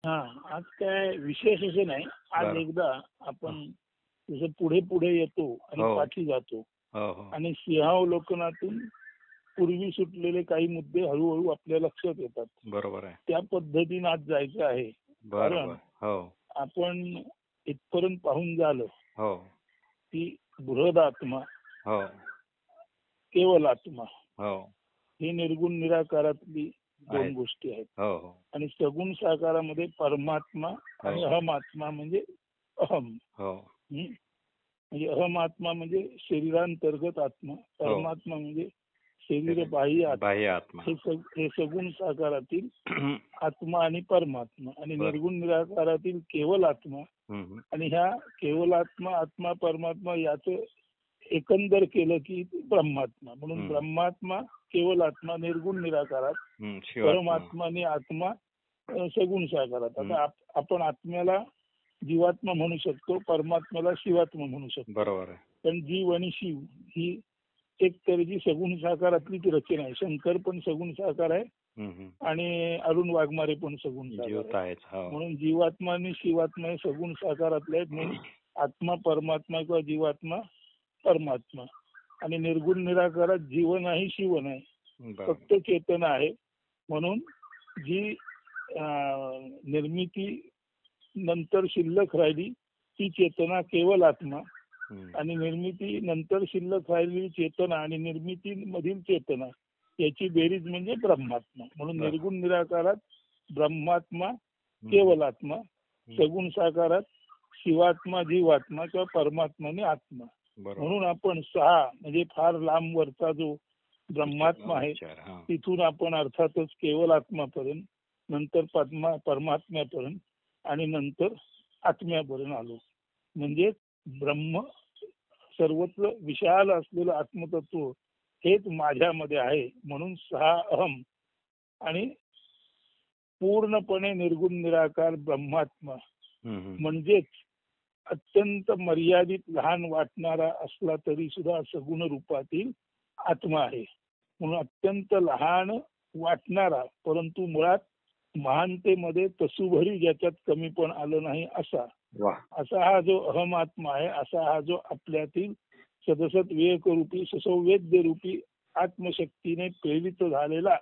हा, आज काय विशेष असं नाही. आज बरं. एकदा हं. आपण जसं पुढे पुढे येतो आणि हो. पाठी जातो हो, हो. आणि सिंहावलोकनातून पूर्वी सुटलेले काही मुद्दे हळूहळू आपल्या लक्षात येतात. बरोबर आहे. त्या पद्धतीने आज जायचं आहे. बरं, कारण बरं. हो, आपण इथपर्यंत पाहून झालं हो, की बृहदात्मा, हो, केवल आत्मा हो. ही निर्गुण निराकारातली दोन आहेत. गोष्टी आहेत. हो, हो, आणि सगुण साकारामध्ये परमात्मा आणि हो, अहम आत्मा म्हणजे अहम. हो, हं? म्हणजे अहम आत्मा म्हणजे शरीरांतर्गत आत्मा, हो. परमात्मा म्हणजे शरीर बाह्य आत्मा. बाह्य आत्मा. हे सगुण साकारातील आत्मा आणि परमात्मा आणि बर. निर्गुण निराकारातील केवल आत्मा. हं, हं. आणि ह्या केवल आत्मा, आत्मा, परमात्मा याचं एकंदर केलं की ब्रह्मात्मा. म्हणून ब्रह्मात्मा, केवल आत्मा, निर्गुण निराकारात, शिवात्मा. परमात्मा आणि आत्मा सगुण साकारात. आता आपण आत्म्याला जीवात्मा म्हणू शकतो, परमात्म्याला शिवात्मा म्हणू शकतो. बरोबर आहे. पण जीव आणि शिव ही एक तऱ्हेची सगुण साकारातलीच रचना आहे. शंकर पण सगुण साकार आहे हं, हं. आणि अरुण वाघमारे पण सगुण जीव साकार तर आहे. आहेच. हो. म्हणून जीवात्मा आणि शिवात्मा हे सगुण साकारातले आहेत. म्हणून आत्मा परमात्मा किंवा जीवात्मा परमात्मा. आणि निर्गुण निराकारात जीव नाही, शिव नाही, बरोबर. फक्त चेतना आहे. म्हणून जी निर्मिती नंतर शिल्लक राहिली ती चेतना केवल आत्मा, आणि निर्मिती नंतर शिल्लक राहिलेली चेतना आणि निर्मिती मधील चेतना याची बेरीज म्हणजे ब्रह्मात्मा. म्हणून बरं. निर्गुण निराकारात ब्रह्मात्मा, केवल आत्मा, सगुण साकारात शिवात्मा, जीवात्मा किंवा परमात्मा आणि आत्मा. बरोबर. म्हणून आपण सहा म्हणजे फार लांब वरचा जो ब्रह्मात्मा आहे विचार. हां. तिथून आपण अर्थातच केवल आत्मापर्यंत, नंतर परमात्म्यापर्यंत आणि नंतर आत्म्यापर्यंत आलो. म्हणजे ब्रह्म सर्वत्र विशाल असलेलं आत्मतत्व हेच माझ्यामध्ये आहे. म्हणून सहा अहम आणि पूर्णपणे निर्गुण निराकार ब्रह्मात्मा म्हणजेच अत्यंत मर्यादित लहान वाटणारा असला तरी सुद्धा सगुण रूपातील आत्मा आहे. म्हणून अत्यंत लहान वाटणारा परंतु मुळात महानतेमध्ये तसूभरी ज्याच्यात कमी पण आलं नाही असा हा जो अहम आत्मा आहे, असा हा जो आपल्यातील सदसत विवेकरूपी ससौवेद्य रूपी आत्मशक्तीने प्रेरित झालेला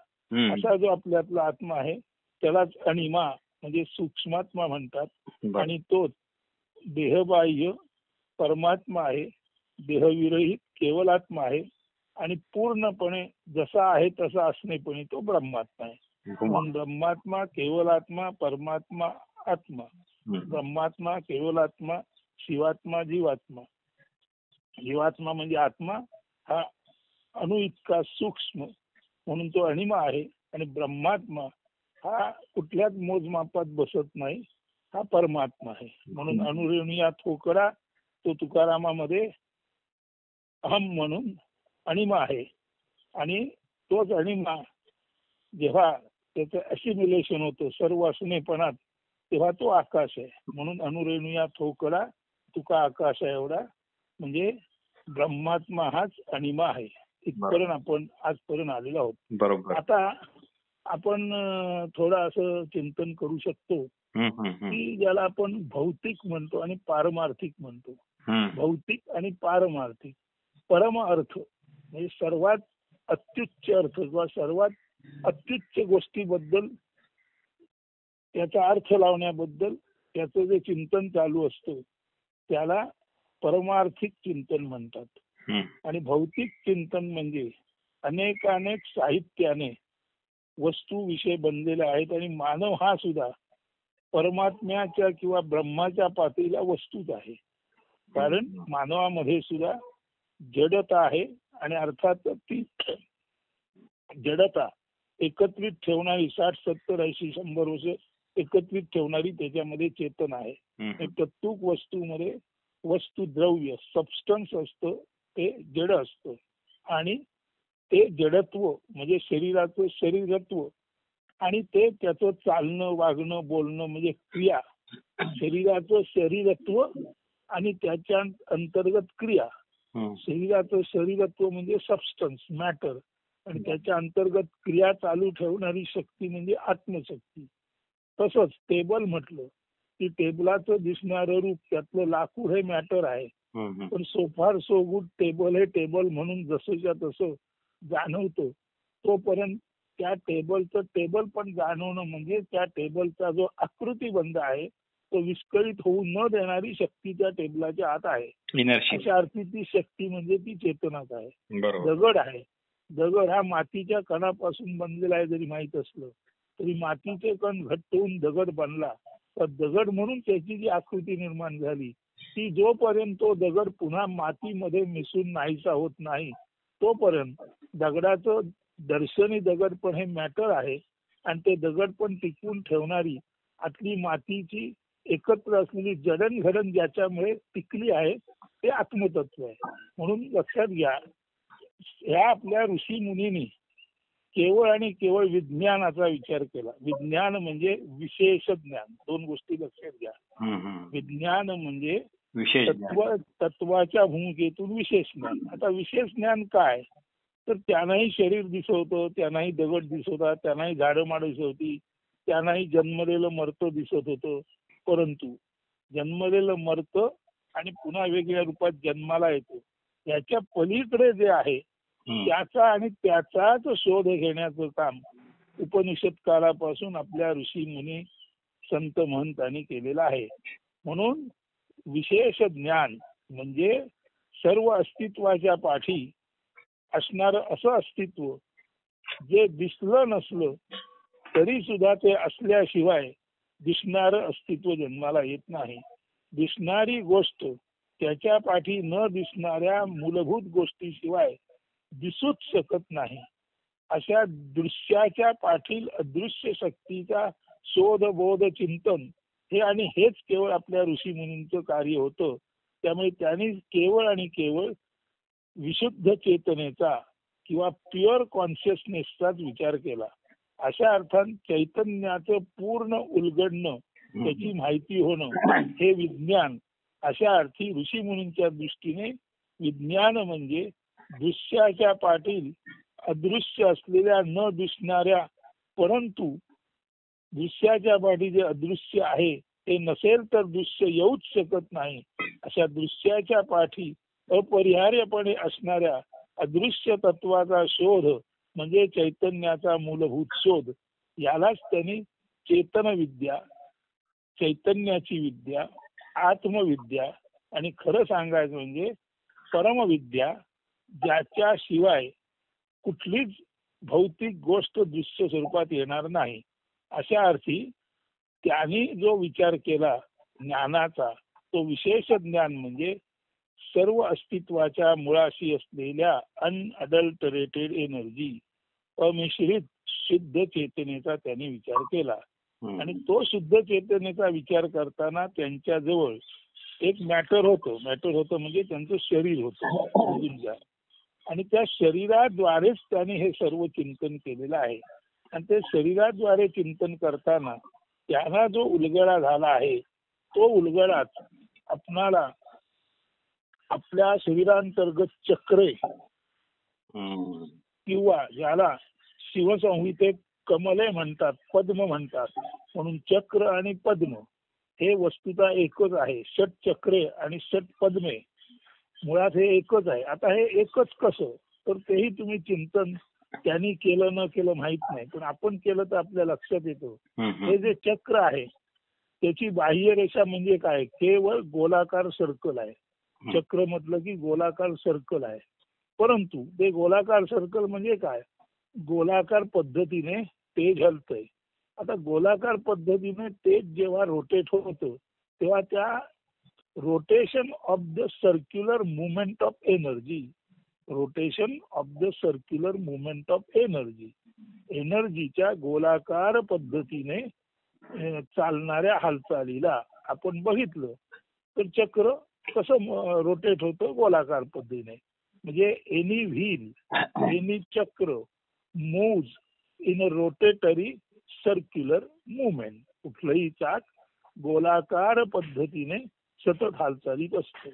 असा जो आपल्यातला आत्मा आहे त्यालाच अणिमा म्हणजे सूक्ष्मात्मा म्हणतात. आणि तोच देहबाह्य परमात्मा आहे, देहविरहित केवल आत्मा आहे आणि पूर्णपणे जसा आहे तसा असणेपणे तो ब्रह्मात्मा आहे. म्हणून ब्रह्मात्मा, केवल आत्मा, परमात्मा, आत्मा. ब्रह्मात्मा, केवल आत्मा, शिवात्मा, जीवात्मा. जीवात्मा म्हणजे आत्मा हा अणु इतका सूक्ष्म म्हणून तो अणिमा आहे. आणि ब्रह्मात्मा हा कुठल्याच मोजमापात बसत नाही, हा परमात्मा आहे. म्हणून अणुरेणुया ठोकरा तो तुकारामामध्ये अहम म्हणून अणिमा आहे. आणि तोच अणिमा जेव्हा त्याचं असिम्युलेशन होतं सर्व असणेपणात तेव्हा तो आकाश आहे. म्हणून अणुरेणुया ठोकरा तुका आकाश आहे एवढा म्हणजे ब्रह्मात्मा हाच अणिमा आहे. इथपर्यंत आपण आजपर्यंत आलेलो आहोत. बरोबर. आता आपण थोडं असं चिंतन करू शकतो की ज्याला आपण भौतिक म्हणतो आणि पारमार्थिक म्हणतो. भौतिक आणि पारमार्थिक. परम अर्थ म्हणजे सर्वात अत्युच्च अर्थ किंवा सर्वात अत्युच्च गोष्टीबद्दल त्याचा अर्थ लावण्याबद्दल त्याचं जे चिंतन चालू असतं त्याला परमार्थिक चिंतन म्हणतात. आणि भौतिक चिंतन म्हणजे अनेकानेक साहित्याने वस्तू विषय बनलेले आहेत आणि मानव हा सुद्धा परमात्म्याच्या किंवा ब्रह्माच्या पातळीला वस्तूच आहे. कारण मानवामध्ये सुद्धा जडता आहे आणि अर्थात ती जडता एकत्रित ठेवणारी 60-70-80-100 वर्ष एकत्रित ठेवणारी त्याच्यामध्ये चेतन आहे. प्रत्येक वस्तूमध्ये वस्तू द्रव्य सबस्टन्स असतं ते जड असतं आणि ते जडत्व म्हणजे शरीराचं शरीरत्व आणि ते त्याचं चालणं वागणं बोलणं म्हणजे क्रिया शरीराचं शरीरत्व आणि त्याच्या अंतर्गत क्रिया. शरीराचं शरीरत्व म्हणजे सबस्टन्स मॅटर आणि त्याच्या अंतर्गत क्रिया चालू ठेवणारी शक्ती म्हणजे आत्मशक्ती. तसंच टेबल म्हटलं की टेबलाचं दिसणारं रूप त्यातलं लाकूड हे मॅटर आहे. पण सो फार सो गुड टेबल हे टेबल म्हणून जसंच्या तसं जाणवतं, तोपर्यंत त्या टेबलचं टेबल पण जाणवणं म्हणजे त्या टेबलचा जो आकृतीबंध आहे तो विस्कळीत होऊ न देणारी शक्ती त्या टेबलाच्या आत आहे. अशा अर्थी ती शक्ती म्हणजे ती चेतनाच आहे. दगड आहे, दगड हा मातीच्या कणापासून बनलेला आहे जरी माहित असलं तरी मातीचे कण घट्ट होऊन दगड बनला, तर दगड म्हणून त्याची जी आकृती निर्माण झाली ती जोपर्यंत तो दगड पुन्हा मातीमध्ये मिसळून नाहीसा होत नाही तोपर्यंत दगडाचं दर्शनी दगड पण हे मॅटर आहे. आणि ते दगड पण टिकवून ठेवणारी आतली मातीची एकत्र असलेली जडणघडण ज्याच्यामुळे टिकली आहे ते आत्मतत्व आहे. म्हणून लक्षात घ्या, ह्या आपल्या ऋषी मुनींनी केवळ आणि केवळ विज्ञानाचा विचार केला. विज्ञान म्हणजे विशेष ज्ञान. दोन गोष्टी लक्षात घ्या. विज्ञान म्हणजे तत्वाच्या भूमिकेतून विशेष ज्ञान. आता विशेष ज्ञान काय, तर त्यांनाही शरीर दिसवतं, त्यांनाही दगड दिसवतात, त्यांनाही झाडं माडं दिसवती, त्यांनाही जन्मलेलं मरतं दिसत होतं. परंतु जन्मलेलं मरतं आणि पुन्हा वेगळ्या रूपात जन्माला येतो, याच्या पलीकडे जे आहे त्याचा आणि त्याचाच शोध घेण्याचं काम उपनिषद काळापासून आपल्या ऋषी मुनी संत महंतांनी केलेलं आहे. म्हणून विशेष ज्ञान म्हणजे सर्व अस्तित्वाच्या पाठी असणारं असं अस्तित्व जे दिसलं नसलं तरी सुद्धा ते असल्याशिवाय दिसणारं अस्तित्व जन्माला येत नाही. दिसणारी गोष्ट त्याच्या पाठी न दिसणाऱ्या मूलभूत गोष्टीशिवाय दिसूच शकत नाही. अशा दृश्याच्या पाठील अदृश्य शक्तीचा शोध बोध चिंतन हे आणि हेच केवळ आपल्या ऋषी मुनींचं कार्य होतं. त्यामुळे त्यांनी केवळ आणि केवळ विशुद्ध चेतनेचा किंवा प्युअर कॉन्शियसनेसचाच विचार केला. अशा अर्थात चैतन्याचं पूर्ण उलगडणं, त्याची माहिती होणं हे विज्ञान. अशा अर्थी ऋषी मुनींच्या दृष्टीने विज्ञान म्हणजे दृश्याच्या पाठील अदृश्य असलेल्या न दिसणाऱ्या, परंतु दृश्याच्या पाठी जे अदृश्य आहे ते नसेल तर दृश्य येऊच शकत नाही, अशा दृश्याच्या पाठी अपरिहार्यपणे असणाऱ्या अदृश्य तत्वाचा शोध म्हणजे चैतन्याचा मूलभूत शोध. यालाच त्यांनी चेतन विद्या, चैतन्याची विद्या, आत्मविद्या आणि खरं सांगायचं म्हणजे परमविद्या, ज्याच्याशिवाय कुठलीच भौतिक गोष्ट दृश्य स्वरूपात येणार नाही, अशा अर्थी त्यांनी जो विचार केला ज्ञानाचा तो विशेष ज्ञान म्हणजे सर्व अस्तित्वाच्या मुळाशी असलेल्या अनअडल्टरेटेड एनर्जी, अमिश्रित शुद्ध चेतनेचा त्यांनी विचार केला. आणि तो शुद्ध चेतनेचा विचार करताना त्यांच्याजवळ एक मॅटर होतं म्हणजे त्यांचं शरीर होतं. आणि त्या शरीराद्वारेच त्यांनी हे सर्व चिंतन केलेलं आहे. आणि ते शरीराद्वारे चिंतन करताना त्यांना जो उलगडा झाला आहे तो उलगडाच आपणाला आपल्या शरीरांतर्गत चक्रे किंवा ज्याला शिवसंहितेत कमले म्हणतात, पद्म म्हणतात. म्हणून चक्र आणि पद्म हे वस्तुतः एकच आहे. षट चक्रे आणि षट पद्मे मुळात हे एकच आहे. आता हे एकच कसं, तर तेही तुम्ही चिंतन त्यांनी केलं न केलं माहित नाही, पण आपण केलं तर आपल्या लक्षात येतं. हे जे चक्र आहे त्याची बाह्य रेषा म्हणजे काय, केवळ गोलाकार सर्कल आहे. चक्र म्हटलं की गोलाकार सर्कल आहे. परंतु ते गोलाकार सर्कल म्हणजे काय, गोलाकार पद्धतीने तेज हलतंय. आता गोलाकार पद्धतीने तेज जेव्हा रोटेट होतं तेव्हा त्या rotation of the circular movement of energy, rotation of the circular movement of energy, एनर्जीच्या गोलाकार पद्धतीने चालणाऱ्या हालचालीला आपण बघितलं तर चक्र कसं रोटेट होतं, गोलाकार पद्धतीने. म्हणजे एनी व्हील, एनी चक्र moves in a rotary circular movement. कुठलंही चाक गोलाकार पद्धतीने सतत हालचालीत असतो.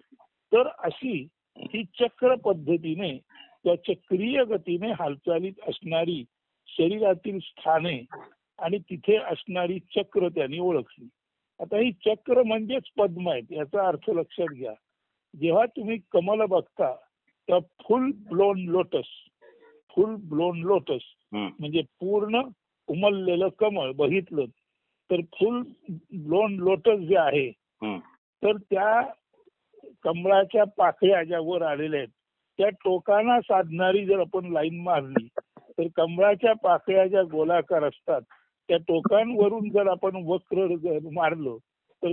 तर अशी ही चक्र पद्धतीने त्या चक्रीय गतीने हालचालीत असणारी शरीरातील स्थाने आणि तिथे असणारी चक्र त्यांनी ओळखली. आता ही चक्र म्हणजेच पद्म आहेत याचा अर्थ लक्षात घ्या. जेव्हा तुम्ही कमल बघता तेव्हा फुल ब्लोन लोटस म्हणजे पूर्ण उमललेलं कमळ बघितलं तर फुल ब्लोन लोटस जे आहे तर त्या कमळाच्या पाकळ्या ज्या वर आलेल्या आहेत त्या टोकांना साधणारी जर आपण लाईन मारली तर कमळाच्या पाकळ्या ज्या गोलाकार असतात त्या टोकांवरून जर आपण वक्र मारलो तर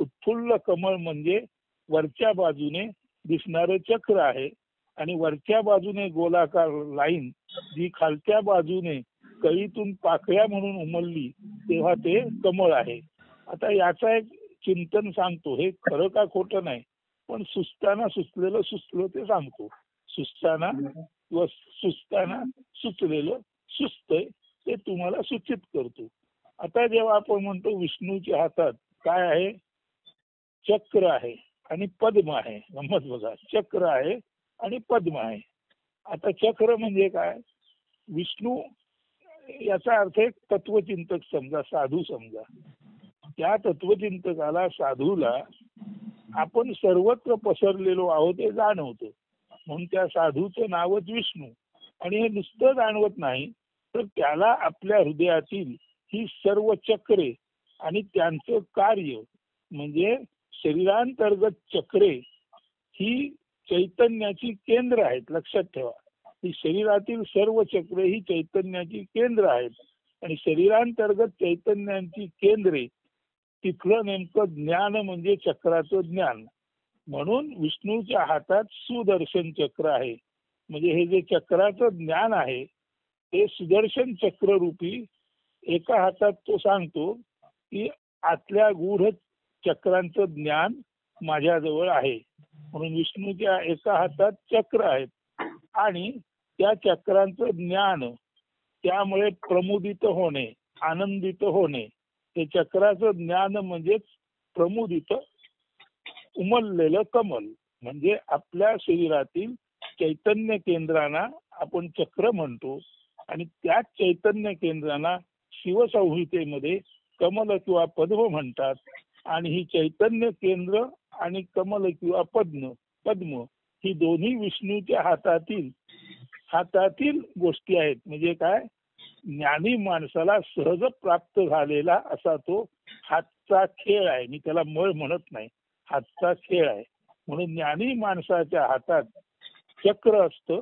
उत्फुल्ल कमळ म्हणजे वरच्या बाजूने दिसणारं चक्र आहे आणि वरच्या बाजूने गोलाकार लाईन जी खालच्या बाजूने कळीतून पाकळ्या म्हणून उमलली तेव्हा ते कमळ आहे. आता याचा एक चिंतन सांगतो, हे खरं का खोटं नाही पण सुचताना सुचलं ते सांगतो. सुचताना किंवा सुचताना सुचलेलं सुचतंय ते तुम्हाला सूचित करतो. आता जेव्हा आपण म्हणतो विष्णूच्या हातात काय आहे, चक्र आहे आणि पद्म आहे. गंमत बघा, चक्र आहे आणि पद्म आहे. आता चक्र म्हणजे काय, विष्णू याचा अर्थ एक तत्वचिंतक समजा, साधू समजा. त्या तत्वचिंतकाला साधूला आपण सर्वत्र पसरलेलो आहोत हे जाणवतं म्हणून त्या साधूचं नावच विष्णू. आणि हे नुसतं जाणवत नाही तर त्याला आपल्या हृदयातील ही सर्व चक्रे आणि त्यांचं कार्य म्हणजे शरीरांतर्गत चक्रे ही चैतन्याची केंद्र आहेत. लक्षात ठेवा, ही शरीरातील सर्व चक्रे ही चैतन्याची केंद्र आहेत आणि शरीरांतर्गत चैतन्याची केंद्रे तिथलं नेमकं ज्ञान म्हणजे चक्राचं ज्ञान. म्हणून विष्णूच्या हातात सुदर्शन चक्र आहे. म्हणजे हे जे चक्राचं ज्ञान आहे ते सुदर्शन चक्र रूपी एका हातात तो सांगतो की आतल्या गूढ चक्रांचं ज्ञान माझ्याजवळ आहे. म्हणून विष्णूच्या एका हातात चक्र आहेत आणि त्या चक्रांचं ज्ञान त्यामुळे प्रमुदित होणे, आनंदित होणे. ते चक्राचं ज्ञान म्हणजेच प्रमुदित उमललेलं कमल. म्हणजे आपल्या शरीरातील चैतन्य केंद्रांना आपण चक्र म्हणतो आणि त्याच चैतन्य केंद्रांना शिवसंहितेमध्ये कमल किंवा पद्म म्हणतात. आणि ही चैतन्य केंद्र आणि कमल किंवा पद्म ही दोन्ही विष्णूच्या हातातील गोष्टी आहेत. म्हणजे काय, ज्ञानी माणसाला सहज प्राप्त झालेला असा तो हातचा खेळ आहे. मी त्याला मळ म्हणत नाही, हातचा खेळ आहे. म्हणून ज्ञानी माणसाच्या हातात चक्र असतं,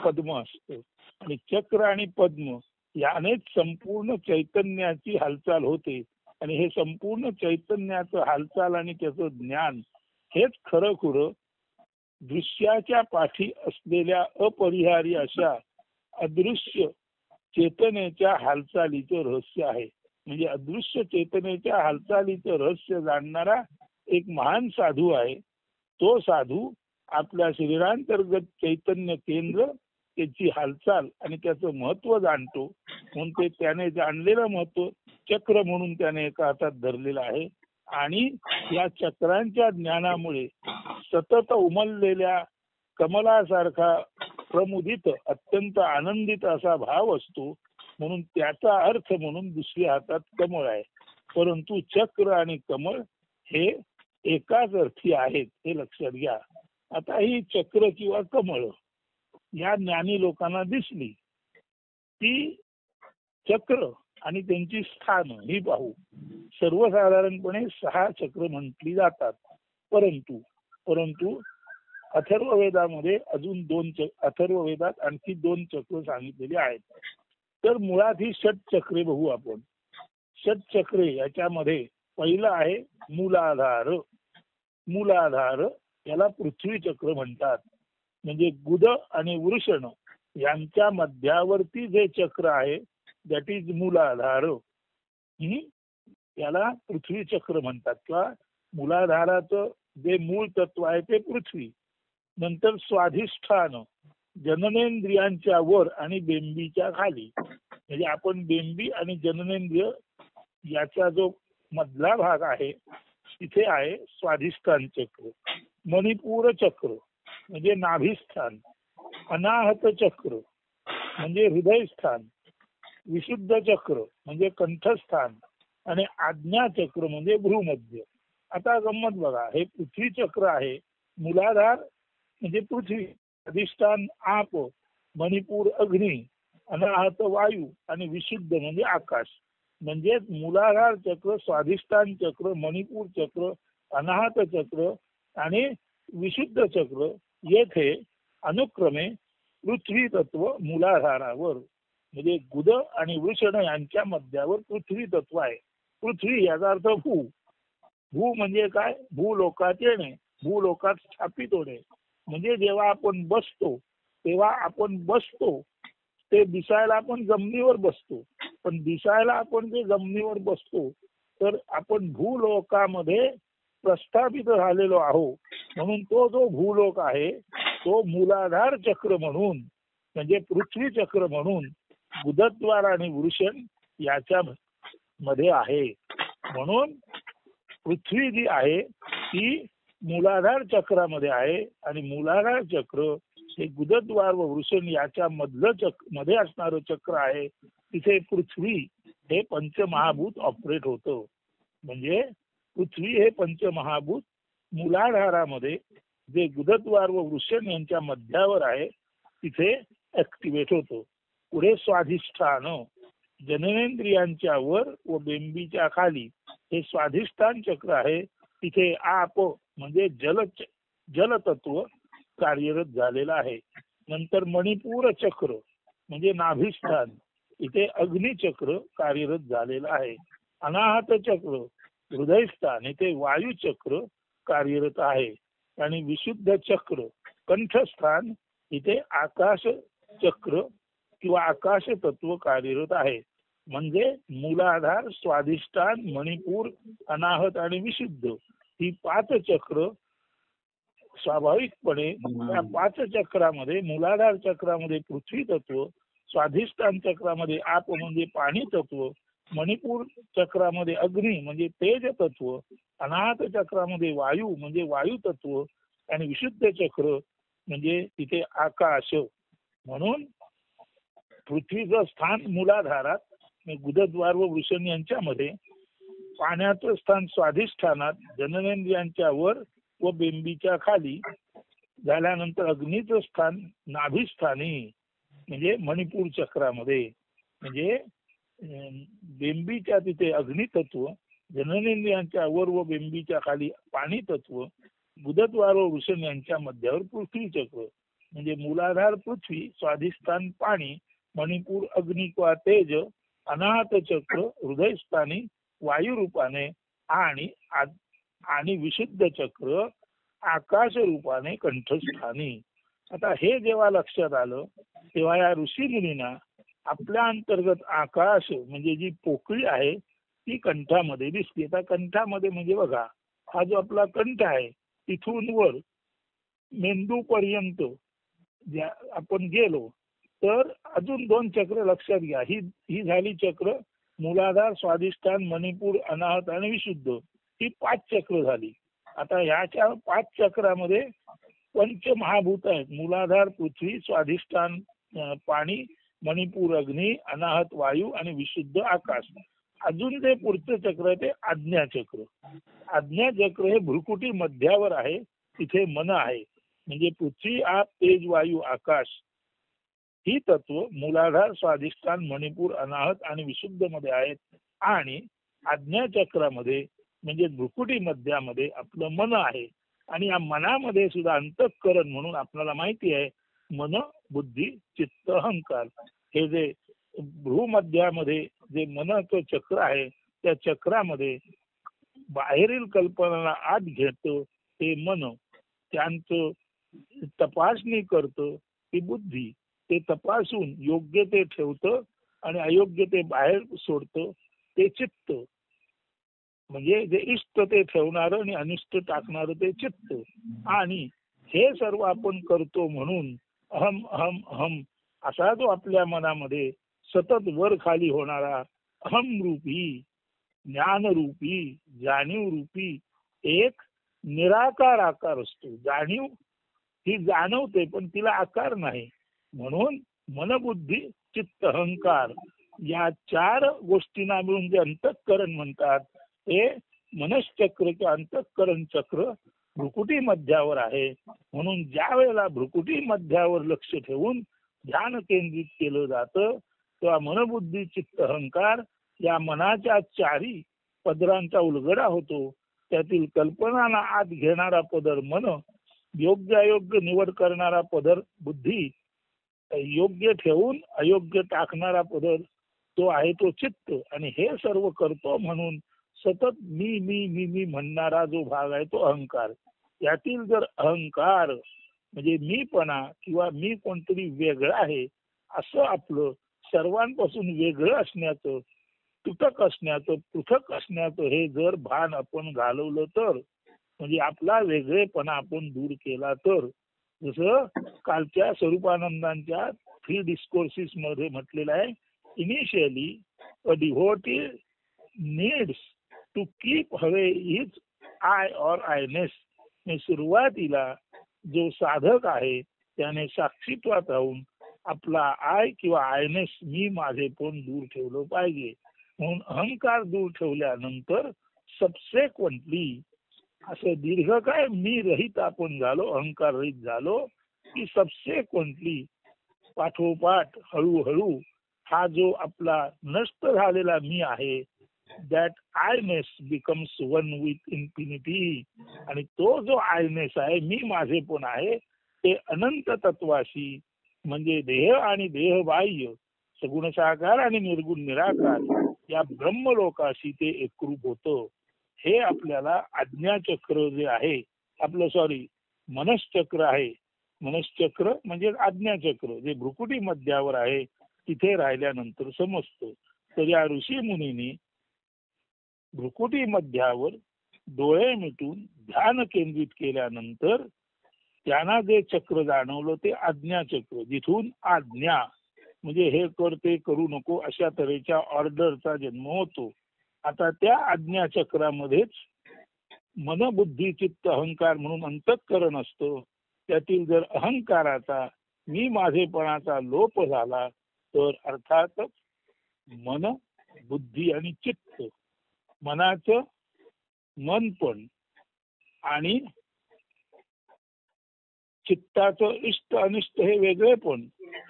पद्म असतं आणि चक्र आणि पद्म यानेच संपूर्ण चैतन्याची हालचाल होते. आणि हे संपूर्ण चैतन्याचं हालचाल आणि त्याचं ज्ञान हेच खरं खुरं दृश्याच्या पाठी असलेल्या अपरिहार्य अशा अदृश्य चेतनेच्या हालचालीचं रहस्य आहे. म्हणजे अदृश्य चेतनेच्या हालचालीचं रहस्य जाणणारा एक महान साधू आहे. तो साधू आपल्या शरीरांतर्गत चैतन्य केंद्र, त्याची हालचाल आणि त्याचं महत्व जाणतो. म्हणून ते त्याने जाणलेलं महत्व चक्र म्हणून त्याने एका हातात धरलेलं आहे. आणि या चक्रांच्या ज्ञानामुळे सतत उमललेल्या कमलासारखा प्रमुदित अत्यंत आनंदित असा भाव असतो. म्हणून त्याचा अर्थ म्हणून दुसऱ्या हातात कमळ आहे. परंतु चक्र आणि कमळ हे एकाच अर्थी आहेत हे लक्षात घ्या. आता ही चक्र किंवा कमळ या ज्ञानी लोकांना दिसली, ती चक्र आणि त्यांची स्थान ही पाहू. सर्वसाधारणपणे 6 चक्र म्हटली जातात. परंतु अथर्ववेदामध्ये अजून 2 अथर्ववेदात आणखी 2 चक्र सांगितलेली आहेत. तर मुळात ही षटचक्रे बघू आपण. षटचक्रे याच्यामध्ये पहिलं आहे मूलाधार. याला पृथ्वी चक्र म्हणतात. म्हणजे गुद आणि वृषण यांच्या मध्यावर्ती जे चक्र आहे दॅट इज मूलाधार. याला पृथ्वी चक्र म्हणतात. किंवा मूलाधाराचं जे मूळ तत्व आहे ते पृथ्वी. नंतर स्वाधिष्ठान जननेंद्रियांच्या वर आणि बेंबीच्या खाली. म्हणजे आपण बेंबी आणि जननेंद्रिय याचा जो मधला भाग आहे तिथे आहे स्वाधिष्ठान चक्र. मणिपूर चक्र म्हणजे नाभिस्थान. अनाहत चक्र म्हणजे हृदयस्थान. विशुद्ध चक्र म्हणजे कंठस्थान आणि आज्ञा चक्र म्हणजे भ्रूमध्य. आता गंमत बघा, हे पृथ्वी चक्र आहे. मूलाधार म्हणजे पृथ्वी, अधिष्ठान आप, मणिपूर अग्नी, अनाहत वायू आणि विशुद्ध म्हणजे आकाश. म्हणजे मूलाधार चक्र, स्वाधिष्ठान चक्र, मणिपूर चक्र, अनाहत चक्र आणि विशुद्ध चक्र येथे अनुक्रमे पृथ्वी तत्व मूलाधारावर म्हणजे गुद आणि वृषण यांच्या मध्यावर पृथ्वी तत्व आहे. पृथ्वी याचा अर्थ भू. भू म्हणजे काय? भूलोकात येणे, भूलोकात स्थापित होणे. म्हणजे जेव्हा आपण बसतो तेव्हा आपण बसतो ते दिसायला आपण जमिनीवर बसतो, पण दिसायला आपण जे जमिनीवर बसतो तर आपण भूलोकामध्ये प्रस्थापित झालेलो आहोत. म्हणून तो जो भूलोक आहे तो मूलाधार चक्र म्हणून म्हणजे पृथ्वी चक्र म्हणून गुदद्वार आणि वृषण याच्या मध्ये आहे. म्हणून पृथ्वी जी आहे ती मूलाधार चक्रामध्ये आहे आणि मूलाधार चक्र हे गुदद्वार व वृषण याच्या मधलं मध्ये असणारं चक्र आहे. तिथे पृथ्वी हे पंचमहाभूत ऑपरेट होतं. म्हणजे पृथ्वी हे पंचमहाभूत मूलाधारामध्ये जे गुदद्वार व वृषण यांच्या मध्यावर आहे तिथे ऍक्टिव्हेट होतो. पुढे स्वाधिष्ठान, जननेंद्रियांच्या वर व बेंबीच्या खाली हे स्वाधिष्ठान चक्र आहे. तिथे आप म्हणजे जलतत्व कार्यरत झालेलं आहे. नंतर मणिपूर चक्र म्हणजे नाभिस्थान, इथे अग्निचक्र कार्यरत झालेलं आहे. अनाहत चक्र हृदयस्थान, इथे वायुचक्र कार्यरत आहे. आणि विशुद्ध चक्र कंठस्थान, इथे आकाश चक्र किंवा आकाश तत्व कार्यरत आहे. म्हणजे मूलाधार, स्वाधिष्ठान, मणिपूर, अनाहत आणि विशुद्ध ही 5 चक्र स्वाभाविकपणे या 5 चक्रामध्ये मूलाधार चक्रामध्ये पृथ्वी तत्व, स्वाधिष्ठान चक्रामध्ये आप म्हणजे पाणी तत्व, मणिपूर चक्रामध्ये अग्नी म्हणजे तेज तत्व, अनाहत चक्रामध्ये वायू म्हणजे वायू तत्व आणि विशुद्ध चक्र म्हणजे तिथे आकाश. म्हणून पृथ्वीचं स्थान मूलाधारात, गुदद्वार व वृषण यांच्यामध्ये, पाण्याचं स्थान स्वाधिष्ठानात, जननेंद्रियांच्या वर व बेंबीच्या खाली झाल्यानंतर अग्नीचं स्थान नाभिस्थानी म्हणजे मणिपूर चक्रामध्ये, म्हणजे बेंबीच्या तिथे अग्नितत्व, जननेंद्रियांच्या वर व बेंबीच्या खाली पाणी तत्व, गुदद्वार व वृषण यांच्या मध्यावर पृथ्वी चक्र. म्हणजे मूलाधार पृथ्वी, स्वाधिष्ठान पाणी, मणिपूर अग्नी किंवा तेज, अनाहत चक्र हृदयस्थानी वायू रूपाने आणि विशुद्ध चक्र आकाश रूपाने कंठस्थानी. आता हे जेव्हा लक्षात आलं तेव्हा या ऋषी मुनींना आपल्या अंतर्गत आकाश म्हणजे जी पोकळी आहे ती कंठामध्ये दिसते. आता कंठामध्ये म्हणजे बघा, हा जो आपला कंठ आहे तिथून वर मेंदू पर्यंत आपण गेलो तर अजून 2 चक्र लक्षात घ्या. ही झाली चक्र मूलाधार, स्वाधिष्ठान, मणिपूर, अनाहत आणि विशुद्ध, ही 5 चक्र झाली. आता ह्याच्या 5 चक्रामध्ये पंचमहाभूत आहेत. मूलाधार पृथ्वी, स्वाधिष्ठान पाणी, मणिपूर अग्नी, अनाहत वायू आणि विशुद्ध आकाश. अजून जे पुढचं चक्र आहे ते आज्ञा चक्र. आज्ञा चक्र हे भ्रुकुटी मध्यावर आहे, तिथे मन आहे. म्हणजे पृथ्वी, आप, तेज, वायू, आकाश ही तत्व मूलाधार, स्वाधिष्ठान, मणिपूर, अनाहत आणि विशुद्ध मध्ये आहेत. आणि आज्ञा चक्रामध्ये म्हणजे भ्रुकुटी मध्यामध्ये आपलं मन आहे. आणि या मनामध्ये सुद्धा अंतःकरण म्हणून आपल्याला माहिती आहे मन, बुद्धी, चित्त, अहंकार हे जे भ्रूमध्यामध्ये जे मनाचं चक्र आहे त्या चक्रामध्ये बाहेरील कल्पनाला आत घेतं ते मन, त्यांचं तपासणी करतं ती बुद्धी, ते तपासून योग्य ते ठेवतं आणि अयोग्य ते बाहेर सोडतं ते चित्त. म्हणजे जे इष्ट ते ठेवणारं आणि अनिष्ट टाकणारं ते चित्त. आणि हे सर्व आपण करतो म्हणून अहम अहम अहम असा जो आपल्या मनामध्ये सतत वर खाली होणारा अहम रूपी, ज्ञान रूपी, जाणीव रूपी एक निराकार आकार असतो. जाणीव ही जाणवते पण तिला आकार नाही. म्हणून मनबुद्धी चित्त अहंकार या 4 गोष्टींना मिळून जे अंतःकरण म्हणतात हे मनश्चक्र किंवा अंतःकरण चक्र भ्रुकुटी मध्यावर आहे. म्हणून ज्या वेळेला भ्रुकुटी मध्यावर लक्ष ठेवून ध्यान केंद्रित केलं जातं तेव्हा मनबुद्धी चित्त अहंकार या मनाच्या 4 पदरांचा उलगडा होतो. त्यातील कल्पनांना आत घेणारा पदर मन, योग्य अयोग्य निवड करणारा पदर बुद्धी, योग्य ठेवून अयोग्य टाकणारा पदर तो आहे तो चित्त, आणि हे सर्व करतो म्हणून सतत मी मी मी मी म्हणणारा जो भाग आहे तो अहंकार. यातील जर अहंकार म्हणजे मीपणा किंवा मी कोणतरी वेगळं आहे असं आपलं सर्वांपासून वेगळं असण्याचं, पृथक असण्याचं हे जर भान आपण घालवलं तर, म्हणजे आपला वेगळेपणा आपण दूर केला तर, जसं कालच्या स्वरूपानंदांच्या 3 डिस्कोर्सेस मध्ये म्हटलेलं आहे, initially a devotee needs to keep away his I or Iness. सुरुवातीला जो साधक आहे त्याने साक्षीत्वात राहून आपला आय किंवा आयनेस मी माझेपण दूर ठेवलं पाहिजे. म्हणून अहंकार दूर ठेवल्यानंतर सबसेक्वेंटली असं दीर्घकाळ मी रहित आपण झालो, अहंकार रहित झालो की सबसेक्वेंटली पाठोपाठ हळूहळू हा जो आपला नष्ट झालेला मी आहे that Iness becomes one with infinity. आणि तो जो आयनेस आहे मी माझे पण आहे ते अनंत तत्वाशी म्हणजे देह आणि देहबाह्य सगुण साकार आणि निर्गुण निराकार या ब्रह्मलोकाशी ते एकरूप होतं. हे आपल्याला आज्ञाचक्र जे आहे आपलं मनश्चक्र आहे, मनश्चक्र म्हणजे आज्ञाचक्र जे भ्रुकुटी मध्यावर आहे तिथे राहिल्यानंतर समजतं. तर या ऋषी मुनींनी भ्रुकुटी मध्यावर डोळे मिटून ध्यान केंद्रित केल्यानंतर त्यांना जे चक्र जाणवलं ते आज्ञाचक्र, जिथून आज्ञा म्हणजे हे कर ते करू नको अशा तऱ्हेच्या ऑर्डरचा जन्म होतो. आता त्या आज्ञाचक्रामध्येच मन बुद्धी चित्त अहंकार म्हणून अंतःकरण असतं. त्यातील जर अहंकाराचा मी माझेपणाचा लोप झाला तर अर्थातच मन बुद्धी आणि चित्त, मनाचं मनपण आणि चित्ताचं इष्ट अनिष्ट हे वेगळेपण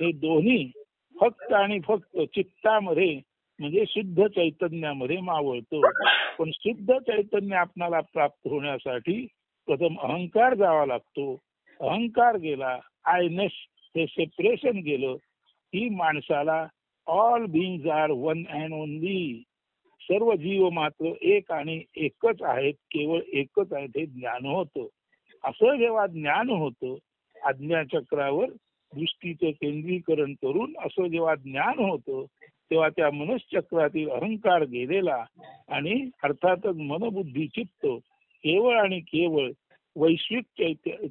हे दोन्ही फक्त आणि फक्त चित्तामध्ये म्हणजे शुद्ध चैतन्यामध्ये मावळतो. पण शुद्ध चैतन्य आपणाला प्राप्त होण्यासाठी प्रथम अहंकार जावा लागतो. अहंकार गेला, आयनेस हे सेपरेशन गेलं की माणसाला all beings are one and only, सर्व जीव मात्र एक आणि एकच आहेत, केवळ एकच आहेत हे ज्ञान होतं. असं जेव्हा ज्ञान होतं आज्ञाचक्रावर दृष्टीचं केंद्रीकरण करून असं जेव्हा ज्ञान होतं तेव्हा त्या मनश्चक्रातील अहंकार गेलेला आणि अर्थातच मनबुद्धी चित्त केवळ आणि केवळ वैश्विक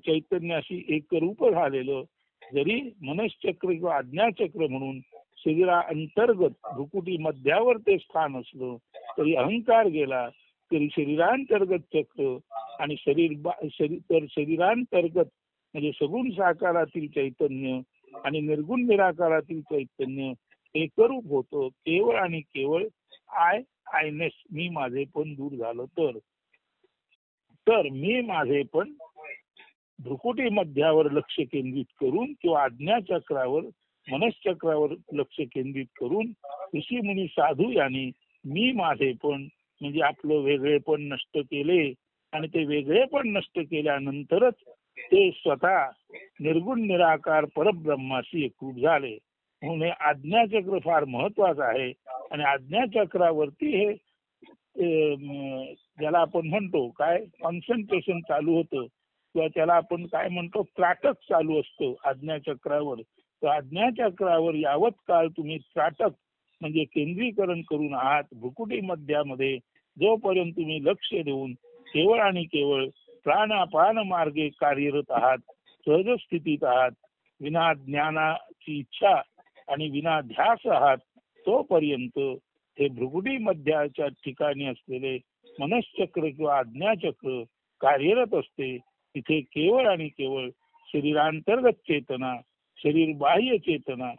चैतन्याशी एकरूप झालेलं. जरी मनश्चक्र किंवा आज्ञाचक्र म्हणून शरीरा अंतर्गत भ्रुकुटी मध्यावर ते स्थान असलं तरी अहंकार गेला तरी शरीरांतर्गत चक्र आणि शरीरांतर्गत म्हणजे सगुण साकारातील चैतन्य आणि निर्गुण निराकारातील चैतन्य एकरूप होतं. केवळ आणि केवळ आयनेस मी माझे पण दूर झालं तर मी माझे पण भ्रुकुटी मध्यावर लक्ष केंद्रित करून किंवा आज्ञाचक्रावर मनश्चक्रावर लक्ष केंद्रित करून ऋषी मुनी साधू यांनी मी माझे पण म्हणजे आपलं वेगळेपण नष्ट केले आणि ते वेगळेपण नष्ट केल्यानंतरच ते स्वतः निर्गुण निराकार परब्रह्माशी एकरूप झाले. म्हणून हे आज्ञाचक्र फार महत्वाचं आहे आणि आज्ञाचक्रावरती हे ज्याला आपण म्हणतो काय कॉन्सन्ट्रेशन चालू होतं किंवा त्याला आपण काय म्हणतो त्राटक चालू असतो आज्ञाचक्रावर. तर आज्ञाचक्रावर यावत काळ तुम्ही त्राटक म्हणजे केंद्रीकरण करून आहात भ्रुकुटी मध्यामध्ये जोपर्यंत तुम्ही लक्ष देऊन केवळ आणि केवळ प्राणापान मार्गे कार्यरत आहात, सहज स्थितीत आहात, विना ज्ञानाची इच्छा आणि विना ध्यास आहात, तोपर्यंत हे भ्रुकुटी मध्याच्या ठिकाणी असलेले मनश्चक्र किंवा आज्ञाचक्र कार्यरत असते. तिथे केवळ आणि केवळ शरीरांतर्गत चेतना, शरीर बाह्य चेतना,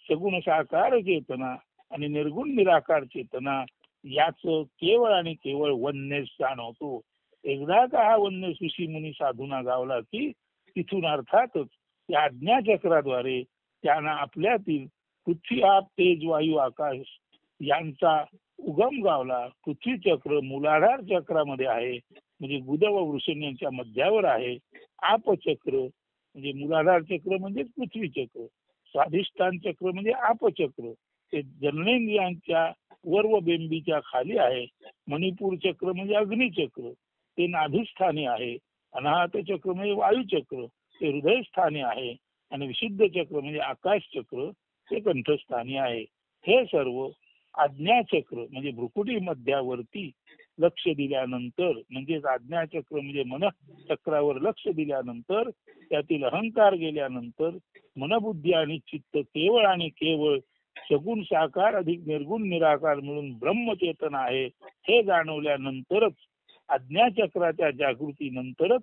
सगुण साकार चेतना आणि निर्गुण निराकार चेतना याच केवळ आणि केवळ वननेस जाणवतो. एकदा का हा वननेस ऋषी मुनी साधूना गावला की तिथून अर्थातच या आज्ञाचक्राद्वारे त्यांना आपल्यातील पृथ्वी, आप, तेज, वायू, आकाश यांचा उगम गावला. पृथ्वी चक्र मूलाधार चक्रामध्ये आहे, म्हणजे गुद व वृषण यांच्या मध्यावर आहे. आप चक्र म्हणजे मूलाधार चक्र म्हणजे पृथ्वी चक्र, स्वाधिष्ठान चक्र म्हणजे आपचक्र ते जननेंद्रियांच्या वर व बेंबीच्या खाली आहे. मणिपूर चक्र म्हणजे अग्निचक्र ते नाभिस्थानी आहे. अनाहत चक्र म्हणजे वायुचक्र ते हृदयस्थानी आहे. आणि विशुद्ध चक्र म्हणजे आकाश चक्र ते कंठस्थानी आहे. हे सर्व आज्ञाचक्र म्हणजे भ्रुकुटी मध्यावरती लक्ष दिल्यानंतर, म्हणजेच आज्ञाचक्र म्हणजे मन चक्रावर लक्ष दिल्यानंतर, त्यातील अहंकार गेल्यानंतर मनबुद्धी आणि चित्त केवळ आणि केवळ सगुण साकार अधिक निर्गुण निराकार मिळून ब्रह्मचेतन आहे हे जाणवल्यानंतरच, आज्ञाचक्राच्या जागृतीनंतरच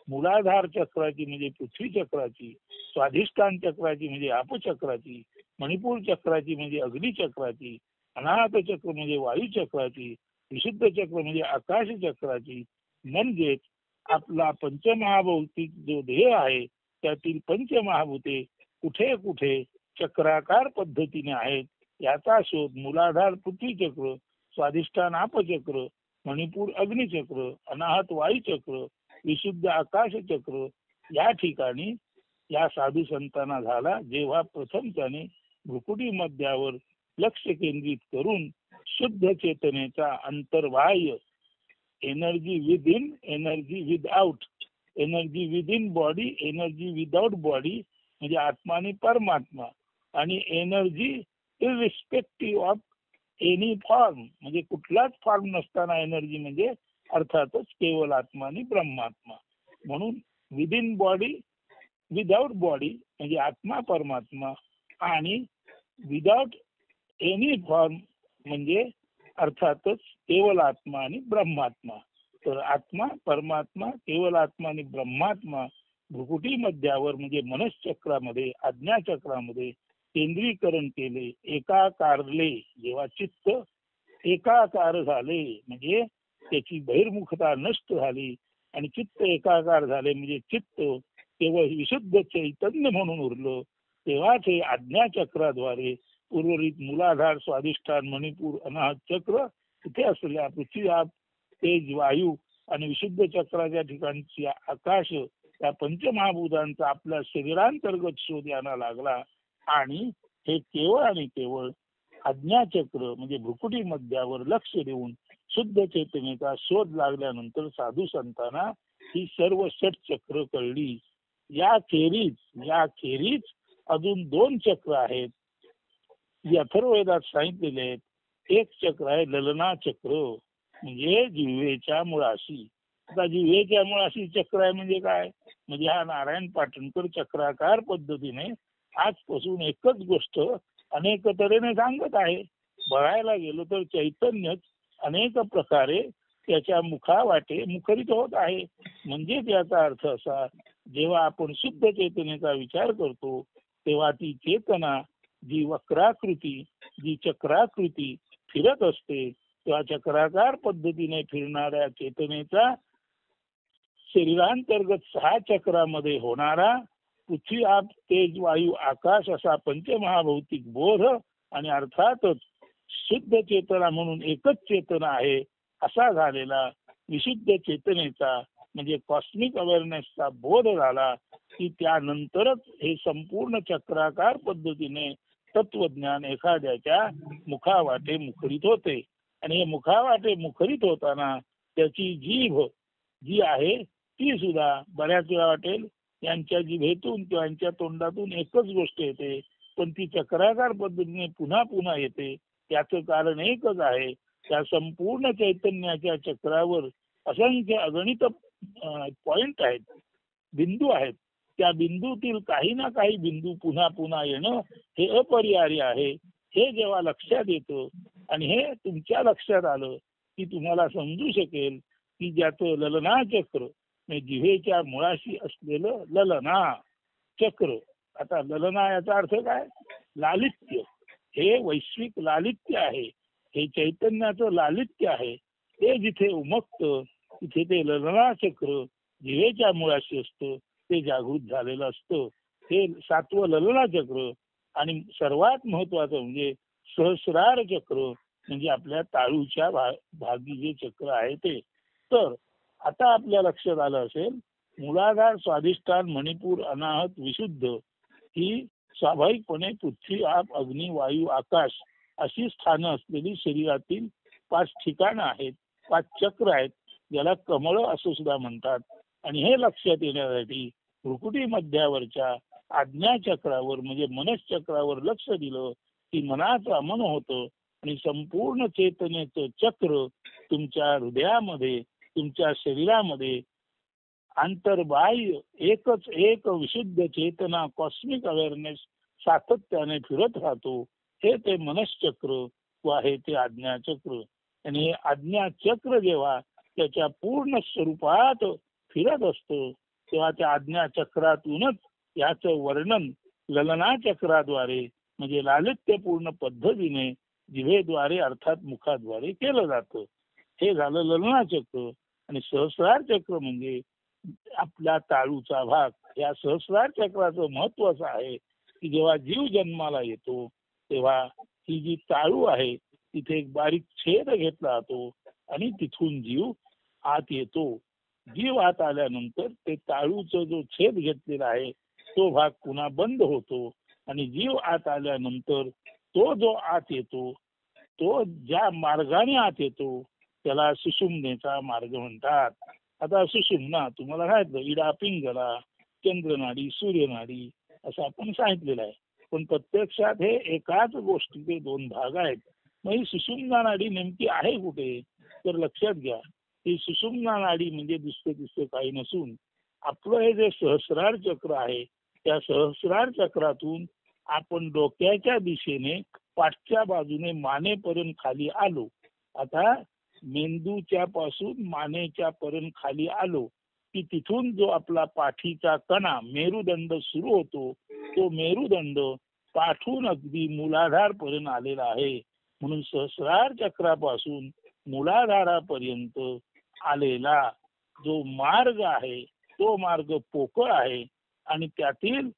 मूलाधार चक्राची म्हणजे पृथ्वी चक्राची, स्वाधिष्ठान चक्राची म्हणजे आपचक्राची, मणिपूर चक्राची म्हणजे अग्निचक्राची, अनाहत चक्र म्हणजे वायुचक्राची, विशुद्ध चक्र म्हणजे आकाश चक्राची, म्हणजेच आपला पंचमहाभौतिक जो देह आहे त्यातील पंचमहाभूते कुठे कुठे चक्राकार पद्धतीने आहेत याचा शोध मूलाधार पृथ्वी चक्र, स्वाधिष्ठान आपचक्र, मणिपूर अग्निचक्र, अनाहत वायुचक्र, विशुद्ध आकाश चक्र या ठिकाणी या साधू संतांना झाला, जेव्हा प्रथम त्याने भ्रुकुटी मध्यावर लक्ष केंद्रित करून शुद्ध चेतनेचा अंतर्बाह्य energy within, energy without, energy within body, energy without body म्हणजे आत्मा आणि परमात्मा, आणि energy irrespective of any form म्हणजे कुठलाच फॉर्म नसताना एनर्जी म्हणजे अर्थातच केवळ आत्मा आणि ब्रह्मात्मा. म्हणून with in body, without body म्हणजे आत्मा परमात्मा, आणि विदाउट एनी फॉर्म म्हणजे अर्थातच केवळ आत्मा आणि ब्रह्मात्मा. तर आत्मा परमात्मा, केवळ आत्मा आणि ब्रह्मात्मा भ्रुकुटी मध्यावर म्हणजे मनश्चक्रामध्ये, आज्ञाचक्रामध्ये केंद्रीकरण केले, एकाकारले. जेव्हा चित्त एकाकार झाले म्हणजे त्याची बहिर्मुखता नष्ट झाली आणि चित्त एकाकार झाले म्हणजे चित्त केवळ विशुद्ध चैतन्य म्हणून उरलं, तेव्हाच हे आज्ञाचक्राद्वारे उर्वरित मूलाधार, स्वाधिष्ठान, मणिपूर, अनाहत चक्र तिथे असलेल्या पृथ्वी, आप, तेज, वायू आणि विशुद्ध चक्राच्या ठिकाणची आकाश या पंचमहाभूतांचा आपल्या शरीरांतर्गत शोध यायला लागला. आणि हे केवळ आणि केवळ आज्ञाचक्र म्हणजे भ्रुकुटी मध्यावर लक्ष देऊन शुद्ध चेतनेचा शोध लागल्यानंतर साधू संतांना ही सर्व षट चक्र कळली. याखेरीज अजून 2 चक्र आहेत जे अथर्ववेदात सांगितलेले आहेत. एक चक्र आहे ललना चक्र म्हणजे जिव्हेच्या मुळाशी. आता जिव्हेच्या मुळाशी चक्र आहे म्हणजे काय, म्हणजे हा नारायण पाटणकर चक्राकार पद्धतीने आजपासून एकच गोष्ट अनेक तऱ्हेने सांगत आहे. बघायला गेलो तर चैतन्यच अनेक प्रकारे त्याच्या मुखावाटे मुखरित होत आहे. म्हणजे त्याचा अर्थ असा, जेव्हा आपण शुद्ध चेतनेचा विचार करतो तेव्हा ती चेतना जी वक्राकृती, जी चक्राकृती फिरत असते, तेव्हा चक्राकार पद्धतीने फिरणाऱ्या चेतनेचा शरीरांतर्गत 6 चक्रामध्ये होणारा पृथ्वी, आप, तेज, वायू, आकाश असा पंचमहाभौतिक बोध आणि अर्थातच शुद्ध चेतना म्हणून एकच चेतना आहे असा झालेला विशुद्ध चेतनेचा म्हणजे कॉस्मिक अवेअरनेसचा बोध झाला की त्यानंतरच हे संपूर्ण चक्राकार पद्धतीने तत्वज्ञान एखाद्याच्या मुखावाटे मुखरित होते. आणि हे मुखावाटे मुखरित होताना त्याची जीभ जी आहे ती सुद्धा बऱ्याच वेळा वाटेल यांच्या जिभेतून किंवा यांच्या तोंडातून एकच गोष्ट येते, पण ती चक्राकार पद्धतीने पुन्हा पुन्हा येते. त्याचं कारण एकच आहे, त्या संपूर्ण चैतन्याच्या चक्रावर असंख्य अगणित पॉइंट आहेत, बिंदू आहेत. त्या बिंदूतील काही ना काही बिंदू पुन्हा पुन्हा येणं हे अपरिहार्य आहे. हे जेव्हा लक्षात येतं आणि हे तुमच्या लक्षात आलं की तुम्हाला समजू शकेल की ज्याचं ललना चक्र म्हणजे जिव्हेच्या मुळाशी असलेलं ललना चक्र. आता ललना याचा अर्थ काय, लालित्य. हे वैश्विक लालित्य आहे, हे चैतन्याचं लालित्य आहे. ते जिथे उमगतं तिथे ते ललना चक्र जिवेच्या मुळाशी असतं, ते जागृत झालेलं असतं. हे 7वं ललना चक्र. आणि सर्वात महत्वाचं म्हणजे सहस्रार चक्र, म्हणजे आपल्या ताळूच्या भागी जे चक्र आहे ते. तर आता आपल्या लक्षात आलं असेल, मूलाधार, स्वाधिष्ठान, मणिपूर, अनाहत, विशुद्ध ही स्वाभाविकपणे पृथ्वी, आप, अग्नी, वायू, आकाश अशी स्थानं असलेली शरीरातील 5 ठिकाणं आहेत, 5 चक्र आहेत, ज्याला कमळ असं सुद्धा म्हणतात. आणि हे लक्षात येण्यासाठी भ्रुकुटी मध्यावरच्या आज्ञाचक्रावर म्हणजे मनश्चक्रावर लक्ष दिलं की मनाचं मन होतं आणि संपूर्ण चेतनेचं चक्र तुमच्या हृदयामध्ये, तुमच्या शरीरामध्ये आंतरबाह्य एकच एक विशुद्ध चेतना, कॉस्मिक अवेअरनेस सातत्याने फिरत राहतो. हे ते मनश्चक्र व आहे ते आज्ञाचक्र. आणि हे आज्ञाचक्र जेव्हा त्याच्या पूर्ण स्वरूपात फिरत असतं तेव्हा त्या आज्ञाचक्रातूनच याचं वर्णन ललना चक्राद्वारे म्हणजे लालित्यपूर्ण पद्धतीने जिभेद्वारे अर्थात मुखाद्वारे केलं जातं. हे झालं ललना चक्र. आणि सहस्रार चक्र म्हणजे आपला ताळूचा भाग. या सहस्रार चक्राचं महत्व असं आहे की जेव्हा जीव जन्माला येतो तेव्हा ही जी ताळू आहे तिथे एक बारीक छेद घेतला जातो आणि तिथून जीव आत येतो. जीव आत आल्यानंतर ते ताळूचा जो छेद घेतलेला आहे तो भाग पुन्हा बंद होतो आणि जीव आत आल्यानंतर तो जो आत येतो तो ज्या मार्गाने आत येतो त्याला सुषुम्नेचा मार्ग म्हणतात. आता सुषुम्ना तुम्हाला सांगितलं, इडा, पिंगला, चंद्रनाडी, सूर्यनाडी असं आपण सांगितलेलं आहे. पण प्रत्यक्षात हे एकाच गोष्टीचे 2 भाग आहेत. मग ही सुषुम्ना नाडी नेमकी आहे कुठे, तर लक्षात घ्या, ही सुषुम्ना नाडी म्हणजे दुसरं काही नसून आपलं हे जे सहस्रार चक्र आहे त्या सहस्रार चक्रातून आपण डोक्याच्या दिशेने पाठच्या बाजूने मानेपर्यंत खाली आलो. आता मेंदूच्या पासून मानेच्या पर्यंत खाली आलो की तिथून जो आपला पाठीचा कणा मेरुदंड सुरू होतो तो मेरुदंड पाठून अगदी मूलाधार पर्यंत आलेला आहे. म्हणून सहस्रार चक्रापासून मूलाधारापर्यंत आलेला जो मार्ग आहे तो मार्ग पोकळ आहे आणि त्यातील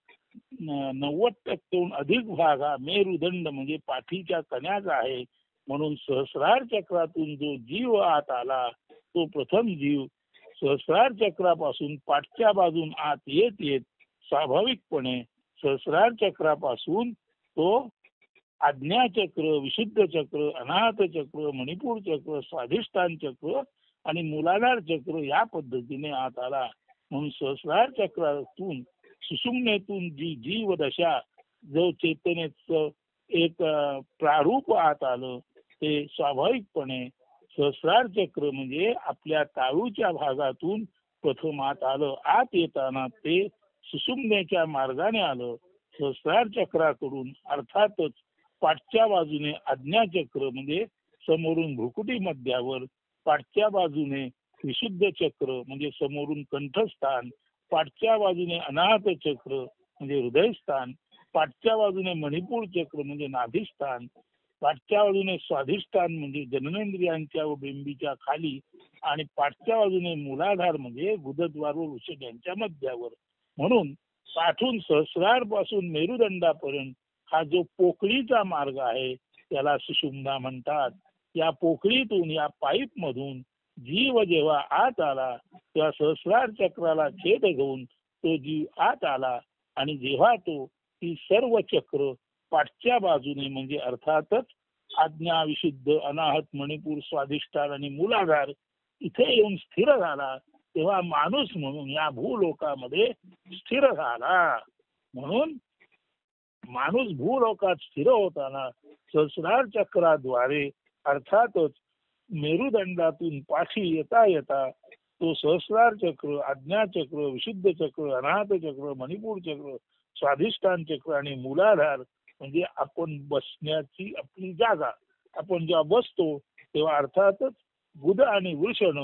90% अधिक भाग हा मेरुदंड म्हणजे पाठीच्या कण्याचा आहे. म्हणून सहस्रार चक्रातून जो जीव आत आला तो प्रथम जीव सहस्रार चक्रापासून पाठच्या बाजून आत येत येत स्वाभाविकपणे सहस्रार चक्रापासून तो आज्ञाचक्र, विशुद्ध चक्र, अनाहत चक्र, मणिपूर चक्र, स्वाधिष्ठान चक्र आणि मूलाधार चक्र या पद्धतीने आत आला. म्हणून सहस्रार चक्रातून सुषुम्नेतून जी जीव दशा जो चेतनेचं एक प्रारूप आत आलं ते स्वाभाविकपणे सहस्रार चक्र म्हणजे आपल्या ताळूच्या भागातून प्रथम आत आलं. आत येताना ते सुषुम्नेच्या मार्गाने आलं. सहस्रार चक्राकडून अर्थातच पाठच्या बाजूने आज्ञाचक्र म्हणजे समोरून भ्रुकुटी मध्यावर, पाठच्या बाजूने विशुद्ध चक्र म्हणजे समोरून कंठस्थान, पाठच्या बाजूने अनाहत चक्र म्हणजे हृदयस्थान, पाठच्या बाजूने मणिपूर चक्र म्हणजे नाभिस्थान, पाठच्या बाजूने स्वाधिष्ठान म्हणजे जननेंद्रियांच्या व बिंबीच्या खाली आणि पाठच्या बाजूने मूलाधार म्हणजे गुदद्वार व वृषभ यांच्या मध्यावर. म्हणून पाठून सहस्रार पासून मेरुदंडापर्यंत हा जो पोकळीचा मार्ग आहे त्याला सुषुम्ना म्हणतात. या पोकळीतून या पाईप मधून जीव जेव्हा आत आला तेव्हा सहस्रार चक्राला छेद घेऊन तो जीव आत आला आणि जेव्हा तो ती सर्व चक्र पाठच्या बाजूने म्हणजे अर्थातच आज्ञा, विशुद्ध, अनाहत, मणिपूर, स्वाधिष्ठान आणि मूलाधार इथे येऊन स्थिर झाला तेव्हा माणूस म्हणून या भूलोकामध्ये स्थिर झाला. म्हणून माणूस भूलोकात स्थिर होताना सहस्रार चक्राद्वारे अर्थातच मेरुदंडातून पाठी येता येता तो सहस्रार चक्र, आज्ञाचक्र, विशुद्ध चक्र, अनाहत चक्र, मणिपूर चक्र, स्वाधिष्ठान चक्र आणि मूलाधार म्हणजे आपण बसण्याची आपली जागा. आपण जेव्हा बसतो तेव्हा अर्थातच गुद आणि वृषण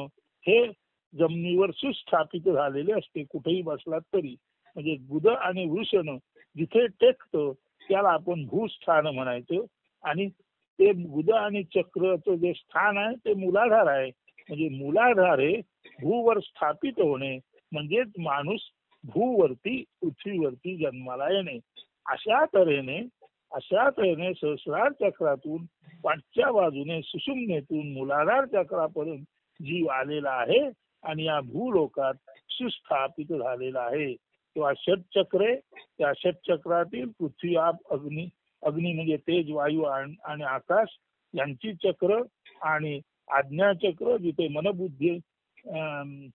हे जमिनीवर सुस्थापित झालेले असते. कुठेही बसलात तरी म्हणजे गुद आणि वृषण जिथे टेकतं त्याला आपण भूस्थान म्हणायचं. आणि ते गुद आणि चक्रचं जे स्थान आहे ते मूलाधार आहे. म्हणजे मूलाधार हे भूवर स्थापित होणे म्हणजेच माणूस भूवरती पृथ्वीवरती जन्माला येणे. अशा तऱ्हेने सहस्रार चक्रातून पाठच्या बाजूने सुषुम्नेतून मूलाधार चक्रापर्यंत जीव आलेला आहे आणि या भूलोकात सुस्थापित झालेला आहे. तेव्हा षटचक्रे, त्या षटचक्रातील पृथ्वी आप अग्नी, अग्नी म्हणजे तेज वायू आणि आकाश यांची चक्र आणि आज्ञाचक्र जिथे मनबुद्धी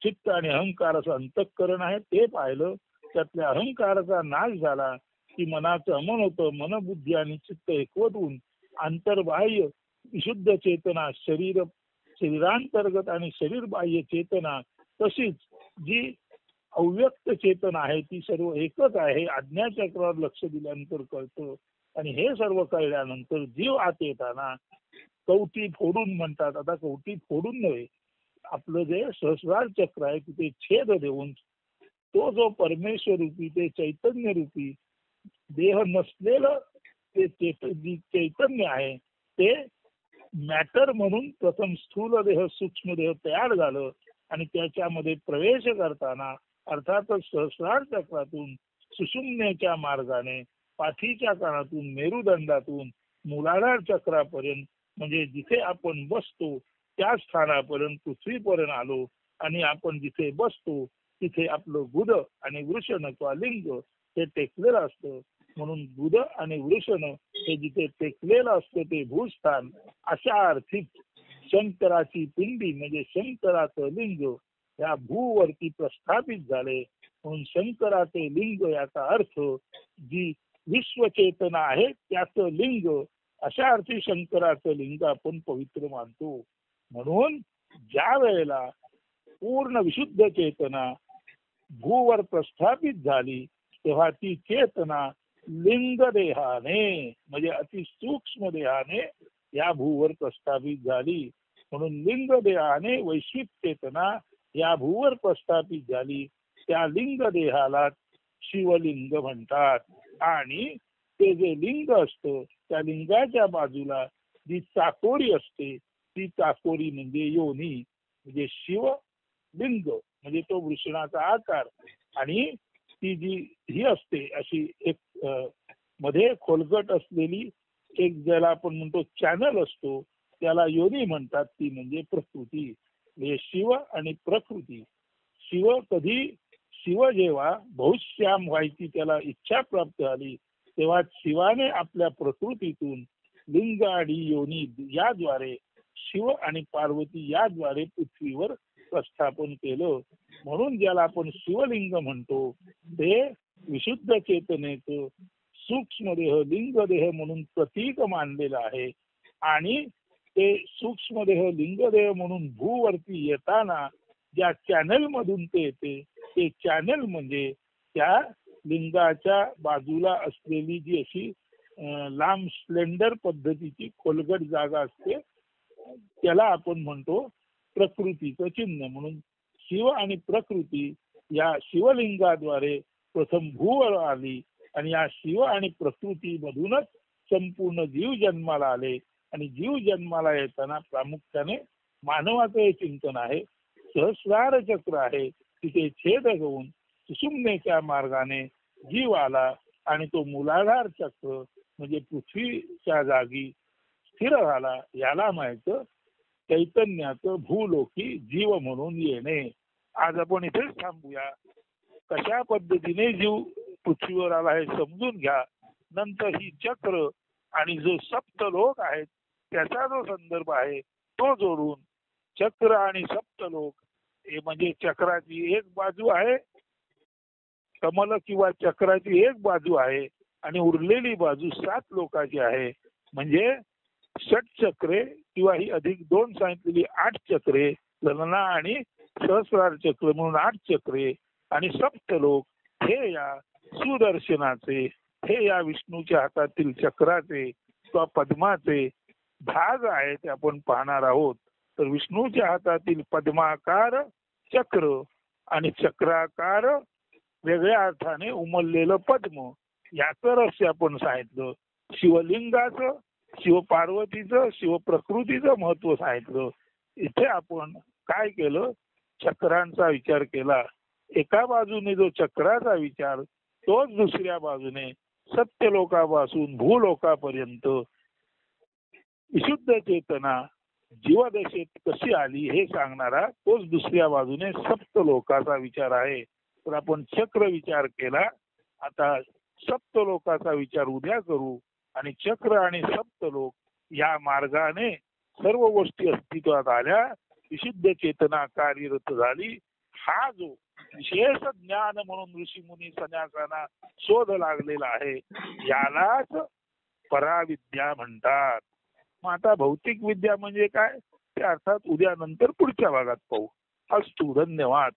चित्त आणि अहंकार असं अंतःकरण आहे ते पाहिलं. त्यातल्या अहंकाराचा नाश झाला की मनाचं अमन होतं. मनबुद्धी आणि चित्त एकवट होऊन अंतर्बाह्य विशुद्ध चेतना शरीरांतर्गत आणि शरीर बाह्य चेतना तशीच जी अव्यक्त चेतना आहे ती सर्व एकच आहे. आज्ञाचक्रावर लक्ष दिल्यानंतर कळतं. आणि हे सर्व कळल्यानंतर जीव आत येताना कवटी फोडून म्हणतात. आता कवटी फोडून नव्हे, आपलं जे सहस्रार चक्र आहे तिथे छेद देऊन तो जो परमेश्वर रूपी ते चैतन्य रूपी देह नसलेलं ते चैतन्य आहे ते मॅटर म्हणून प्रथम स्थूल देह सूक्ष्म देह तयार झालं आणि त्याच्यामध्ये प्रवेश करताना अर्थातच सहस्रार चक्रातून सुषुम्नेच्या मार्गाने पाठीच्या कानातून मेरुदंडातून मूलाधार चक्रापर्यंत म्हणजे जिथे आपण बसतो त्या स्थानापर्यंत पृथ्वीपर्यंत आलो आणि आपण जिथे बसतो तिथे आपलं गुद आणि वृषण किंवा लिंग हे टेकलेलं असतं. म्हणून गुद आणि वृषण हे जिथे टेकलेलं असतं ते भूस्थान. अशा अर्थीच शंकराची पिंडी म्हणजे शंकराचं लिंग या भूवरती प्रस्थापित झाले. म्हणून शंकराचे लिंग याचा अर्थ जी विश्वचेतना आहे त्याचं लिंग. अशा अर्थी शंकराचं लिंग आपण पवित्र मानतो. म्हणून ज्या वेळेला पूर्ण विशुद्ध चेतना भूवर प्रस्थापित झाली तेव्हा ती चेतना लिंग देहाने म्हणजे अतिसूक्ष्म देहाने या भूवर प्रस्थापित झाली. म्हणून लिंग देहाने वैश्विक चेतना या भूवर प्रस्थापित झाली. त्या लिंग देहाला शिवलिंग म्हणतात. आणि ते जे लिंग असतं त्या लिंगाच्या बाजूला जी चाकोरी असते ती चाकोरी म्हणजे योनी म्हणजे शिवलिंग म्हणजे तो वृषणाचा आकार. आणि ती जी ही असते अशी एक मध्ये खोलगट असलेली एक ज्याला आपण म्हणतो चॅनल असतो त्याला योनी म्हणतात. ती म्हणजे प्रकृती. म्हणजे शिव आणि प्रकृती. शिव जेव्हा बहुश्याम व्हायची त्याला इच्छा प्राप्त झाली तेव्हा शिवाने आपल्या प्रकृतीतून लिंग आणि योनी याद्वारे शिव आणि पार्वती याद्वारे पृथ्वीवर प्रस्थापन केलं. म्हणून ज्याला आपण शिवलिंग म्हणतो ते विशुद्ध चेतनेचं सूक्ष्मदेह लिंगदेह म्हणून प्रतीक मानलेलं आहे. आणि ते सूक्ष्मदेह लिंगदेह म्हणून भूवरती येताना ज्या चॅनल मधून ते येते ते चॅनल म्हणजे त्या लिंगाच्या बाजूला असलेली जी अशी लांब स्लेंडर पद्धतीची खोलगट जागा असते त्याला आपण म्हणतो प्रकृतीचं चिन्ह. म्हणून शिव आणि प्रकृती या शिवलिंगाद्वारे प्रथम भूवर आली आणि या शिव आणि प्रकृती मधूनच संपूर्ण जीव जन्माला आले. आणि जीव जन्माला येताना प्रामुख्याने मानवाचं हे चिंतन आहे. सहस्रार चक्र आहे तिथे छेद घेऊन सुषुम्नेच्या मार्गाने जीव आला आणि तो मूलाधार चक्र म्हणजे पृथ्वीच्या जागी स्थिर झाला. याला माहित चैतन्याचं भूलोकी जीव म्हणून येणे. आज आपण इथेच थांबूया. कशा पद्धतीने जीव पृथ्वीवर आला हे समजून घ्या. नंतर ही चक्र आणि जो सप्तलोक आहेत त्याचा जो संदर्भ आहे तो जोडून चक्र आणि सप्तलोक हे म्हणजे चक्राची एक बाजू आहे कमल किंवा चक्राची एक बाजू आहे आणि उरलेली बाजू 7 लोकाची आहे. म्हणजे षटचक्रे किंवा ही अधिक 2 सांगितलेली 8 चक्रे ललना आणि सहस्रार चक्र म्हणून 8 चक्रे आणि सप्तलोक हे या सुदर्शनाचे हे या विष्णूच्या हातातील चक्राचे किंवा पद्माचे भाग आहे ते आपण पाहणार आहोत. तर विष्णूच्या हातातील पद्माकार चक्र आणि चक्राकार वेगळ्या अर्थाने उमललेलं पद्म याचं रहस्य आपण सांगितलं. शिवलिंगाचं शिवपार्वतीचं शिवप्रकृतीचं महत्व सांगितलं. इथे आपण काय केलं, चक्रांचा विचार केला. एका बाजूने जो चक्राचा विचार, तोच दुसऱ्या बाजूने सत्यलोकापासून भूलोकापर्यंत विशुद्ध चेतना जीवदशेत कशी आली हे सांगणारा तोच दुसऱ्या बाजूने सप्तलोकाचा विचार आहे. तर आपण चक्र विचार केला, आता सप्तलोकाचा विचार उद्या करू. आणि चक्र आणि सप्तलोक या मार्गाने सर्व गोष्टी अस्तित्वात आल्या, विशुद्ध चेतना कार्यरत झाली. हा जो विशेष ज्ञान म्हणून ऋषीमुनी संन्यासांना शोध लागलेला आहे, यालाच पराविद्या म्हणतात. मग आता भौतिक विद्या म्हणजे काय ते अर्थात उद्या नंतर पुढच्या भागात पाहू. अस्तु, धन्यवाद.